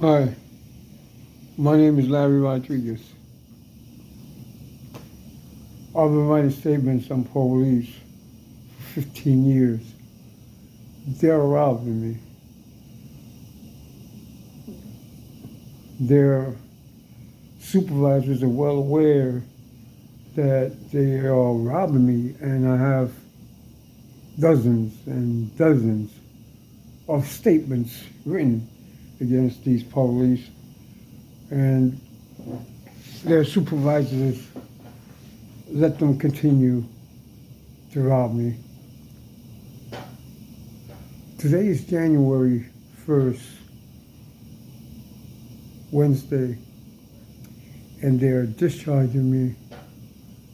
Hi, my name is Larry Rodriguez. I've been writing statements on police for 15 years. They're robbing me. Their supervisors are well aware that they are robbing me, and I have dozens and dozens of statements written against these police, and their supervisors let them continue to rob me. Today is January 1st, Wednesday, and they're discharging me.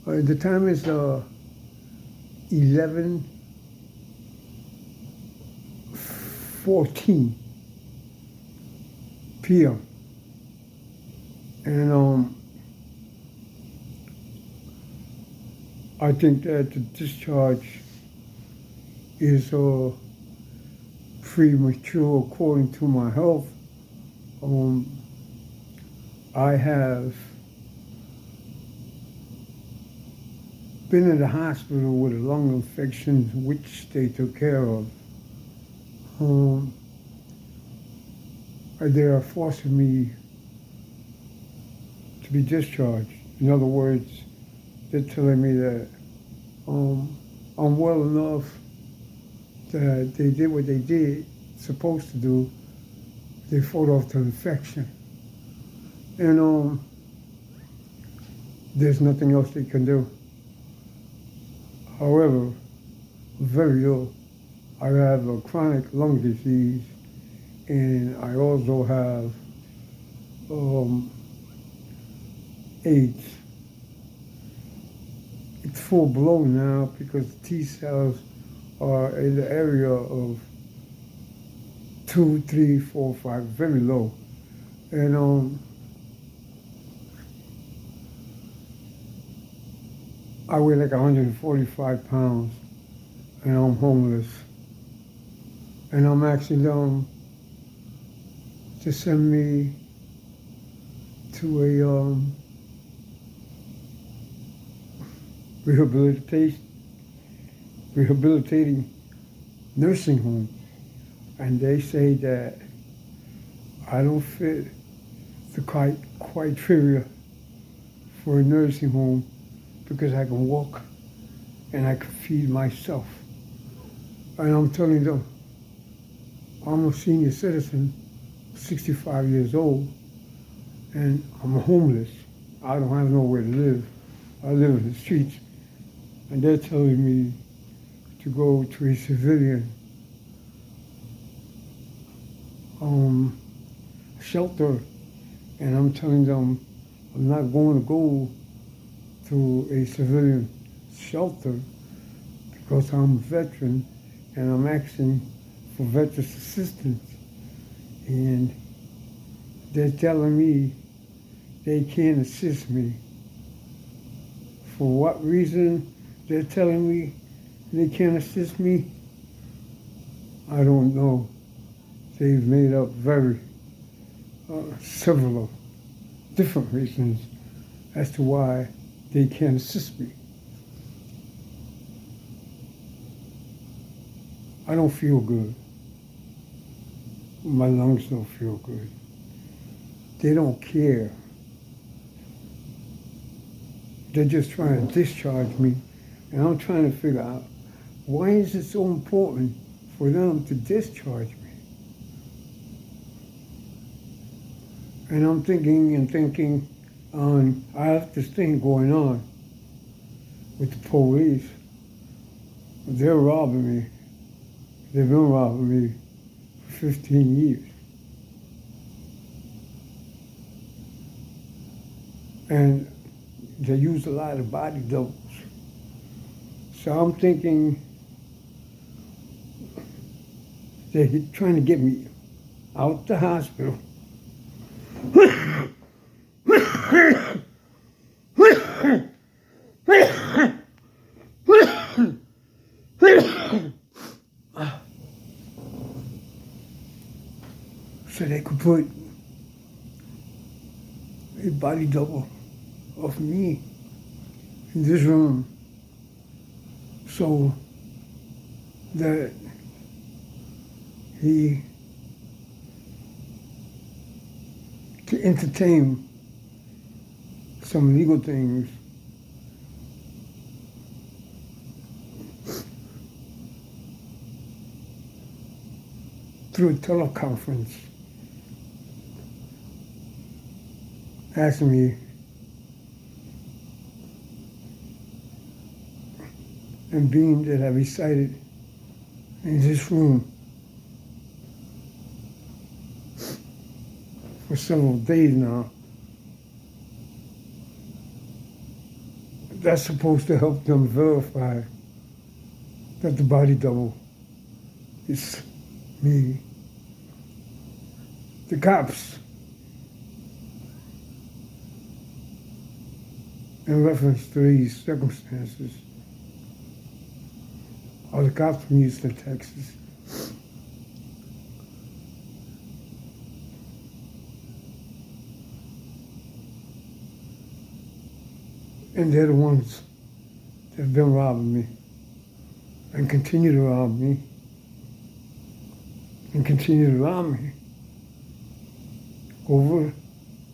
The time is 11:14 p.m. And I think that the discharge is premature according to my health. I have been in the hospital with a lung infection, which they took care of. They are forcing me to be discharged. In other words, they're telling me that I'm well enough, that they did what they did, supposed to do. They fought off the infection. And there's nothing else they can do. However, I'm very ill. I have a chronic lung disease, and I also have AIDS. It's full blown now because the T cells are in the area of 2, 3, 4, 5, very low. And I weigh like 145 pounds, and I'm homeless. And I'm asking them to send me to a rehabilitating nursing home. And they say that I don't fit the criteria for a nursing home because I can walk and I can feed myself. And I'm telling them, I'm a senior citizen, 65 years old, and I'm homeless. I don't have nowhere to live. I live in the streets. And they're telling me to go to a civilian shelter. And I'm telling them I'm not going to go to a civilian shelter because I'm a veteran and I'm asking for veterans assistance. And they're telling me they can't assist me. For what reason they're telling me they can't assist me, I don't know. They've made up several different reasons as to why they can't assist me. I don't feel good. My lungs don't feel good. They don't care. They're just trying to discharge me, and I'm trying to figure out why is it so important for them to discharge me? And I'm thinking, I have this thing going on with the police. They're robbing me. They've been robbing me for 15 years. And they use a lot of body doubles. So I'm thinking they're trying to get me out the hospital. So they could put a body double of me in this room so that he to entertain some legal things through a teleconference, asking me and being that I resided in this room for several days now. That's supposed to help them verify that the body double is me. The cops, in reference to these circumstances, are the cops from Houston, Texas. And they're the ones that have been robbing me and continue to rob me and continue to rob me over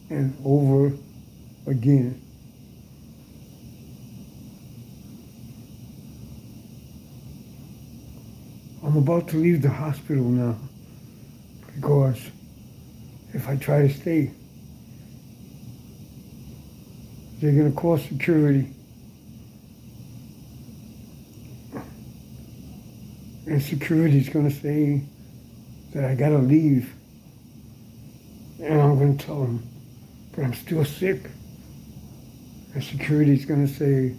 and over again. I'm about to leave the hospital now because if I try to stay, they're going to call security. And security's going to say that I got to leave. And I'm going to tell them, but I'm still sick. And security's going to say,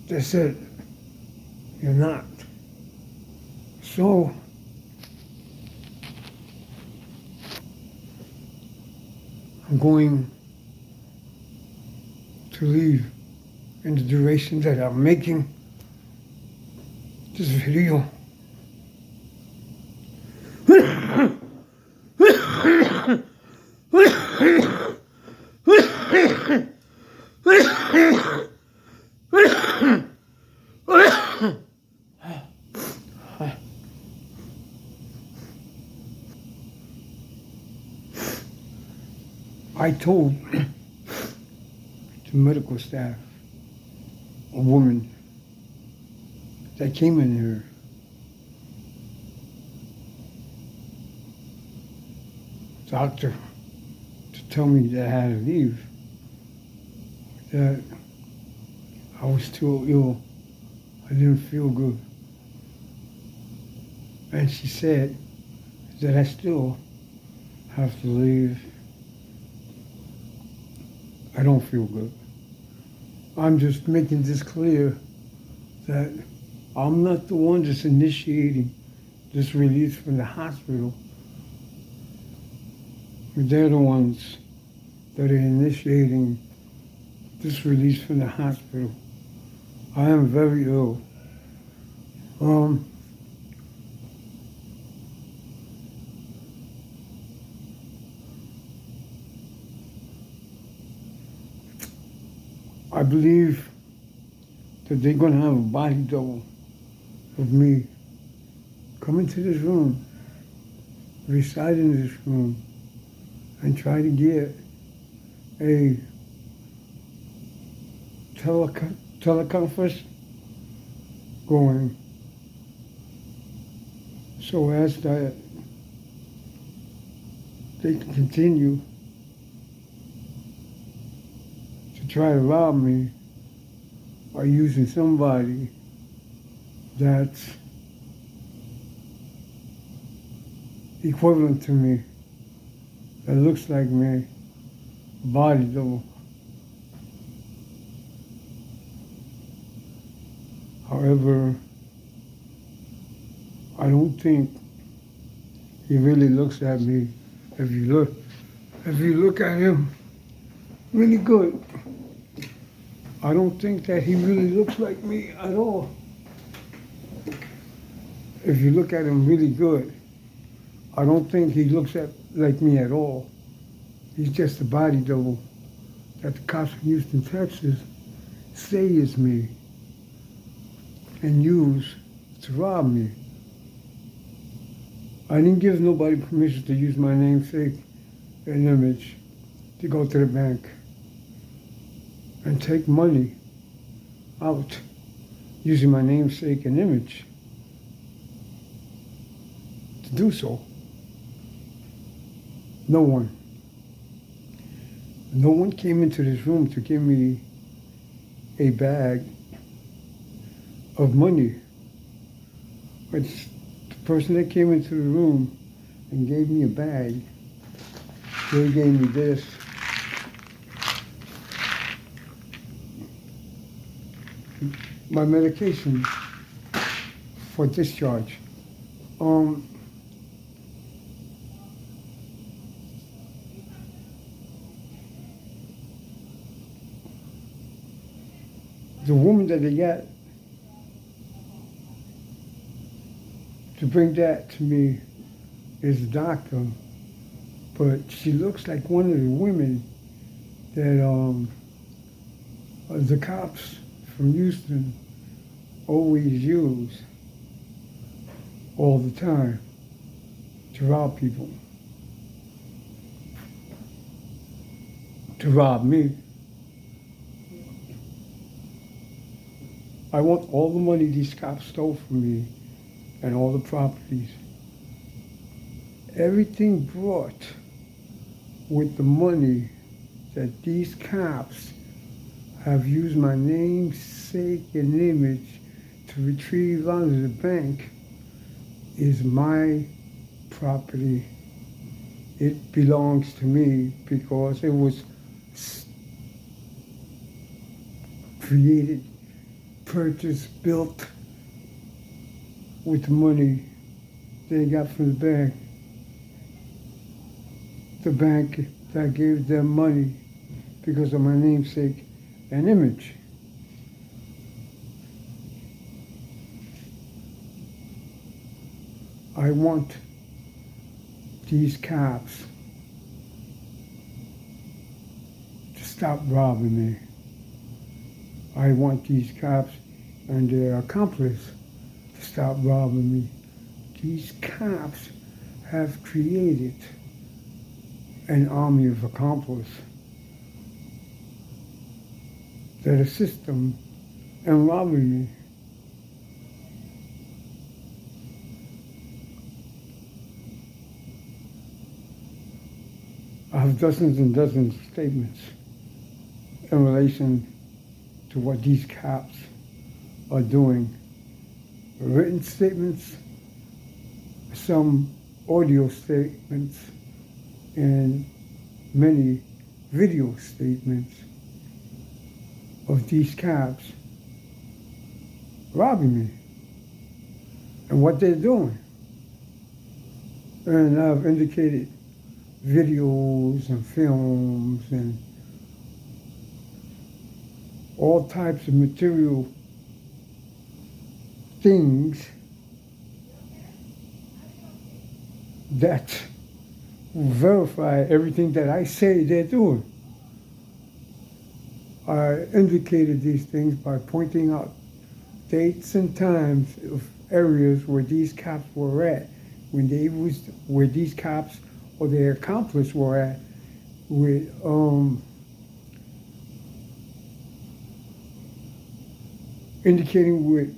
they said, you're not. So, I'm going to leave in the duration that I'm making this video. I told the medical staff, a woman that came in here, doctor, to tell me that I had to leave, that I was too ill, I didn't feel good. And she said that I still have to leave. I don't feel good. I'm just making this clear that I'm not the one that's initiating this release from the hospital. They're the ones that are initiating this release from the hospital. I am very ill. I believe that they're going to have a body double of me come into this room, reside in this room, and try to get a teleconference going so as that they can continue to try to rob me by using somebody that's equivalent to me, that looks like me, body double. However, I don't think he really looks at me. If you look at him really good, I don't think that he really looks like me at all. If you look at him really good, I don't think he looks like me at all. He's just a body double that the cops in Houston, Texas say is me and use to rob me. I didn't give nobody permission to use my namesake and image to go to the bank and take money out using my namesake and image to do so. No one. No one came into this room to give me a bag of money. It's the person that came into the room and gave me a bag. They gave me this. My medication for discharge. The woman that they got to bring that to me is a doctor, but she looks like one of the women that the cops from Houston always use all the time to rob people, to rob me. I want all the money these cops stole from me and all the properties. Everything brought with the money that these cops have used my namesake and image to retrieve out of the bank is my property. It belongs to me because it was created, purchased, built with the money they got from the bank. The bank that gave them money because of my namesake and image. I want these cops to stop robbing me. I want these cops and their accomplice to stop robbing me. These cops have created an army of accomplices that assist them in robbing me. I have dozens and dozens of statements in relation to what these cops are doing. Written statements, some audio statements, and many video statements of these cops robbing me and what they're doing. And I've indicated videos and films and all types of material things that will verify everything that I say they're doing. I indicated these things by pointing out dates and times of areas where these cops were at, where these cops or their accomplice were at, with indicating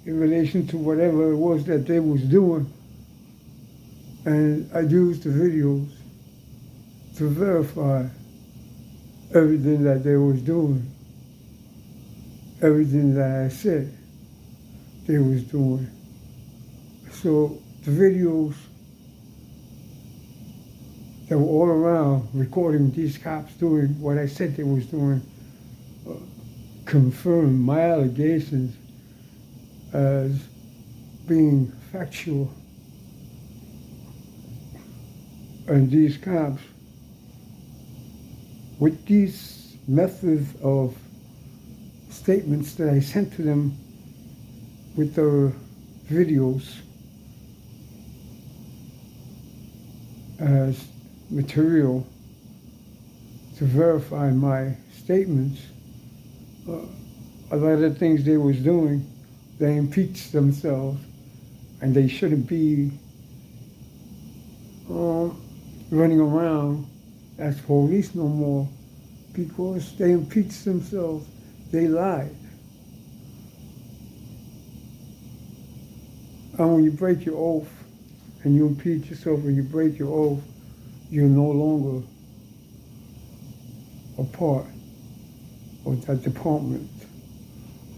in relation to whatever it was that they was doing. And I used the videos to verify everything that they was doing, everything that I said they was doing. So the videos that were all around recording these cops doing what I said they was doing confirmed my allegations as being factual. And these cops, with these methods of statements that I sent to them with the videos as material to verify my statements. A lot of the things they was doing, they impeached themselves, and they shouldn't be running around as police no more because they impeached themselves. They lied. And when you break your oath and you impeach yourself and you break your oath, you're no longer a part of that department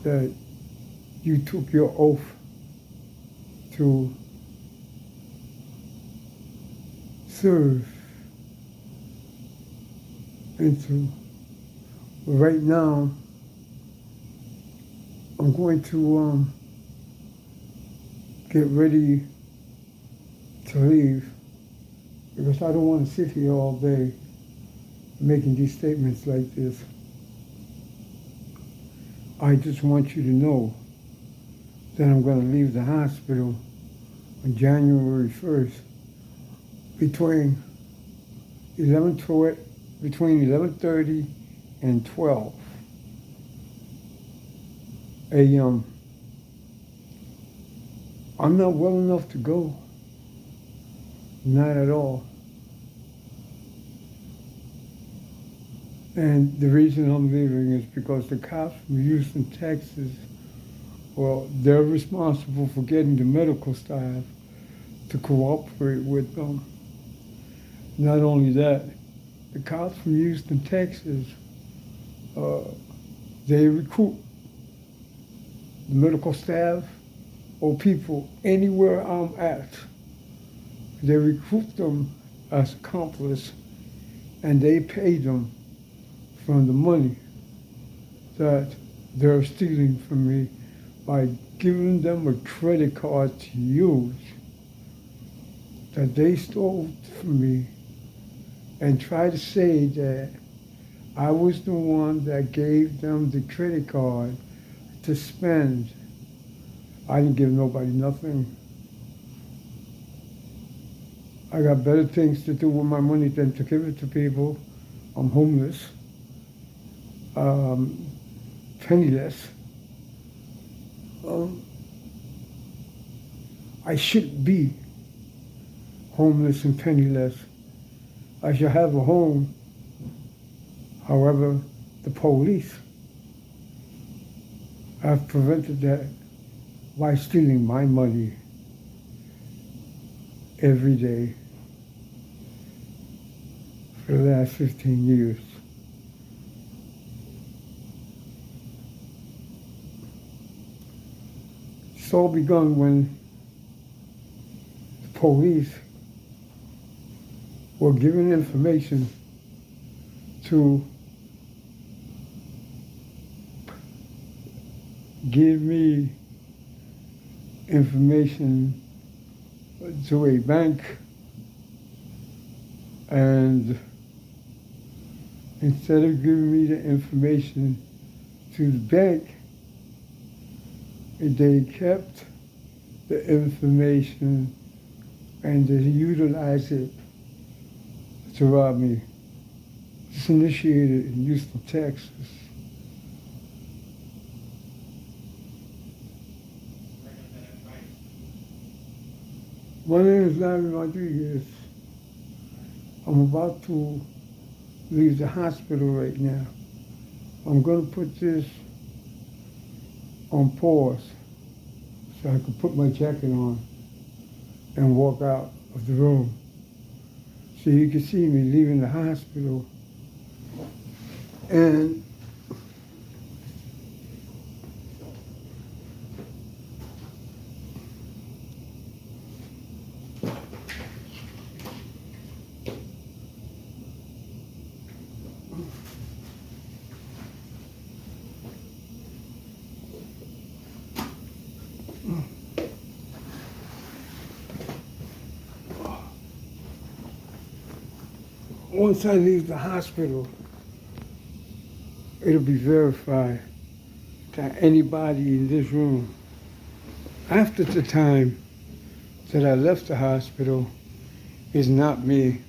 that you took your oath to serve into. Right now, I'm going to get ready to leave because I don't want to sit here all day making these statements like this. I just want you to know that I'm going to leave the hospital on January 1st between 11:30 and 12 a.m. I'm not well enough to go. Not at all. And the reason I'm leaving is because the cops from Houston, Texas, well, they're responsible for getting the medical staff to cooperate with them. Not only that, the cops from Houston, Texas, they recruit the medical staff or people anywhere I'm at. They recruit them as accomplices and they pay them from the money that they're stealing from me by giving them a credit card to use that they stole from me and try to say that I was the one that gave them the credit card to spend. I didn't give nobody nothing. I got better things to do with my money than to give it to people. I'm homeless, penniless. I shouldn't be homeless and penniless. I should have a home. However, the police have prevented that by stealing my money every day for the last 15 years. It's all begun when the police were given information to give me information to a bank, and instead of giving me the information to the bank, they kept the information and they utilized it to rob me. It's initiated in Houston, Texas. My name is Larry Rodriguez. I'm about to leave the hospital right now. I'm going to put this on pause so I can put my jacket on and walk out of the room. So you can see me leaving the hospital. And once I leave the hospital, it'll be verified that anybody in this room, after the time that I left the hospital, is not me.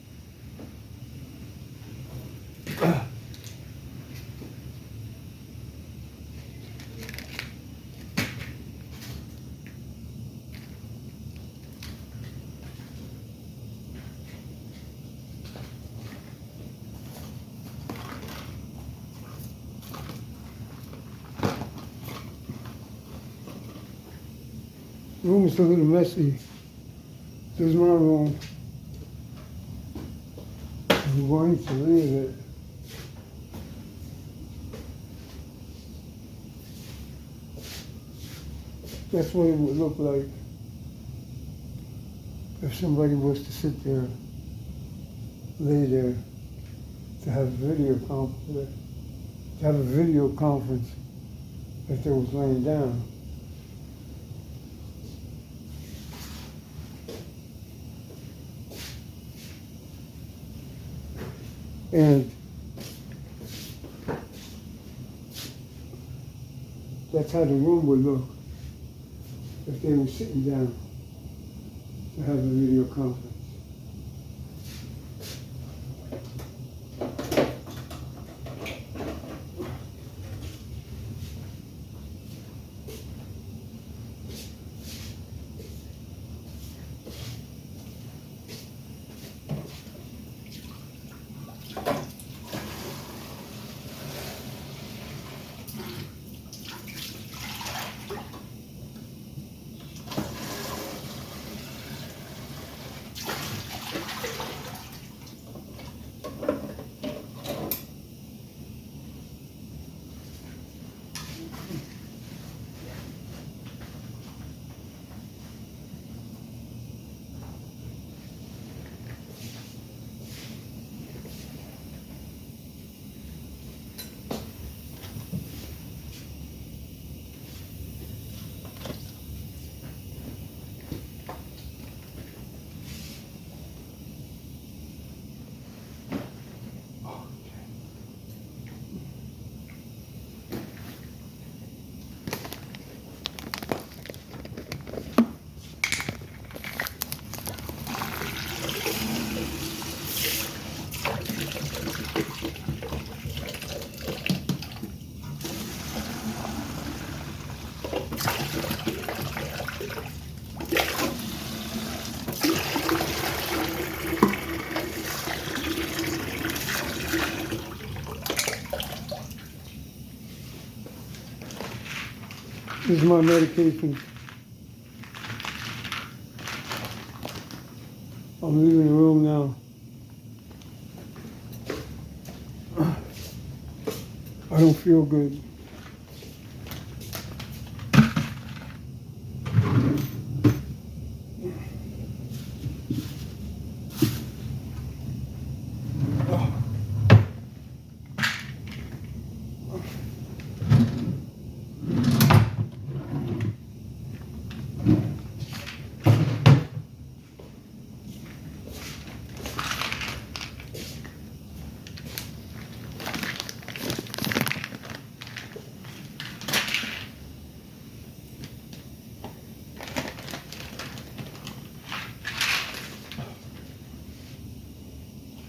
room is a little messy. This is my room. I'm going to leave it. That's what it would look like if somebody was to sit there, lay there, to have a video conference if they was laying down. And that's how the room would look if they were sitting down to have a video conference. This is my medication. I'm leaving the room now. I don't feel good.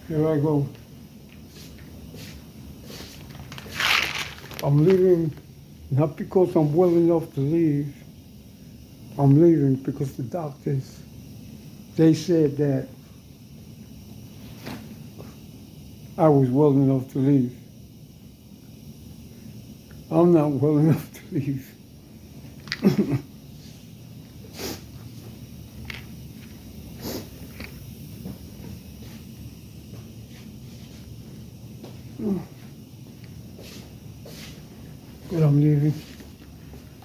Here I go. I'm leaving, not because I'm well enough to leave. I'm leaving because the doctors, they said that I was well enough to leave. I'm not well enough to leave. But I'm leaving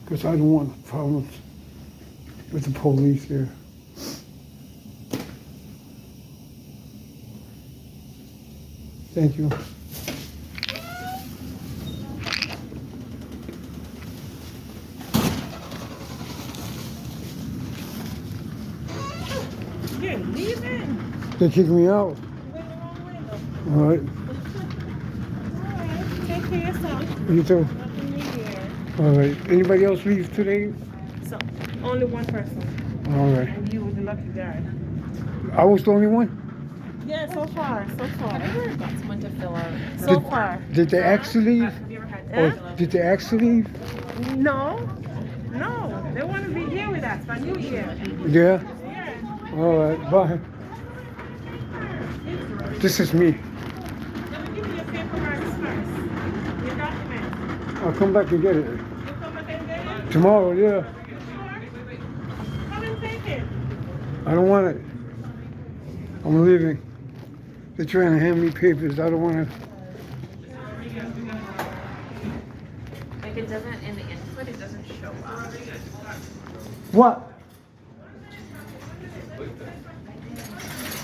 because I don't want problems with the police here. Thank you. You're leaving? They kicked me out. You went the wrong way though. All right. Alright, take care of yourself. You too. Happy New Year. All right. Anybody else leave today? So, only one person. All right. And you were the lucky guy. I was the only one? Yeah, so far. So far. I've never got someone to fill out. So far. Did they actually leave? Have you ever had Or to did they actually leave? No. No. They want to be here with us for New Year. Yeah? Yeah. All right. Bye. This is me. Let me give you your paperwork first. Your documents. I'll come back and get it. You come back and get it? Tomorrow, yeah. Sure. I don't want it. I'm leaving. They're trying to hand me papers. I don't want to. Like it doesn't, in the input, it doesn't show up. What?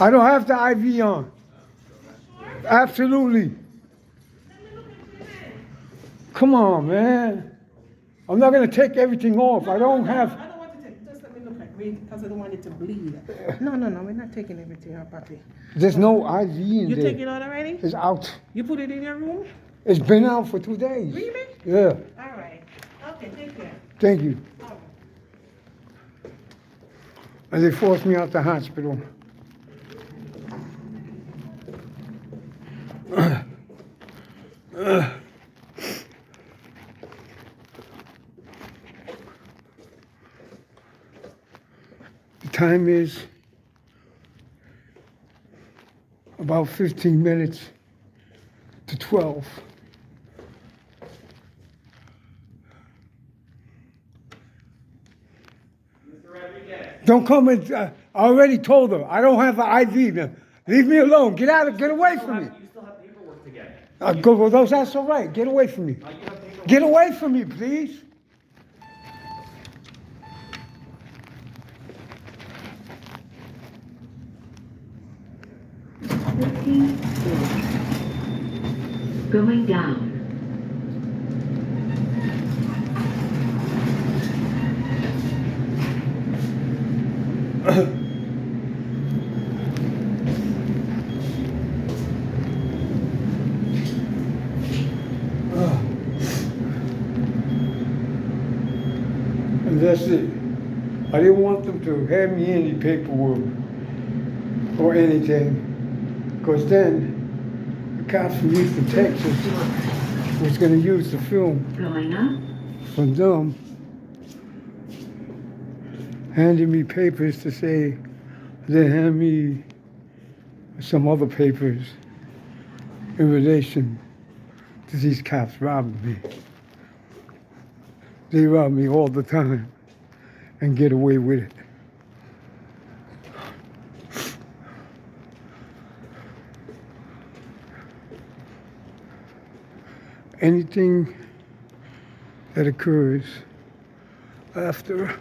I don't have the IV on. Absolutely. Come on, man. I'm not going to take everything off. I don't have. I don't want to take, just let me look at it because I don't want it to bleed. No, we're not taking everything out, Papi. There's no IV in You there. take it out already? It's out. You put it in your room? It's been out for 2 days. Really? Yeah. All right. Okay, take care. Thank you. All right. And they forced me out the hospital. The time is about 15 minutes to 12. Don't come and, I already told her, I don't have an IV. Now. Leave me alone. Get away from me. You still have paperwork to get. Well, that's all right. Get away from me. You have paperwork. Get away from me, please. Going down. And that's it. I didn't want them to hand me any paperwork or anything, because then the cops from Houston, Texas was going to use the film Going up. from them, handing me papers to say they hand me some other papers in relation to these cops robbing me. They rob me all the time and get away with it. Anything that occurs after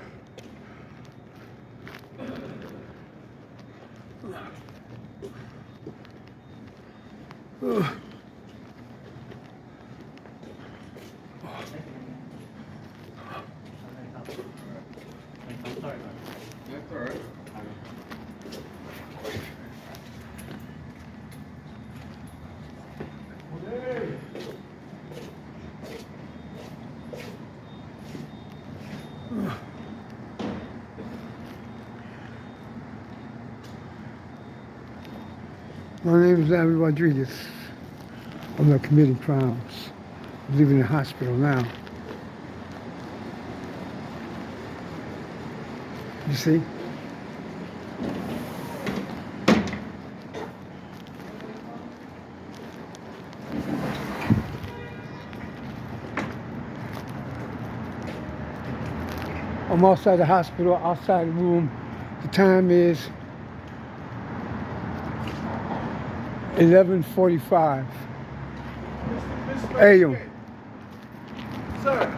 My name is Larry Rodriguez. I'm not committing crimes. I'm living in the hospital now. You see? I'm outside the hospital, outside the room. The time is 11:45 a.m. Sir,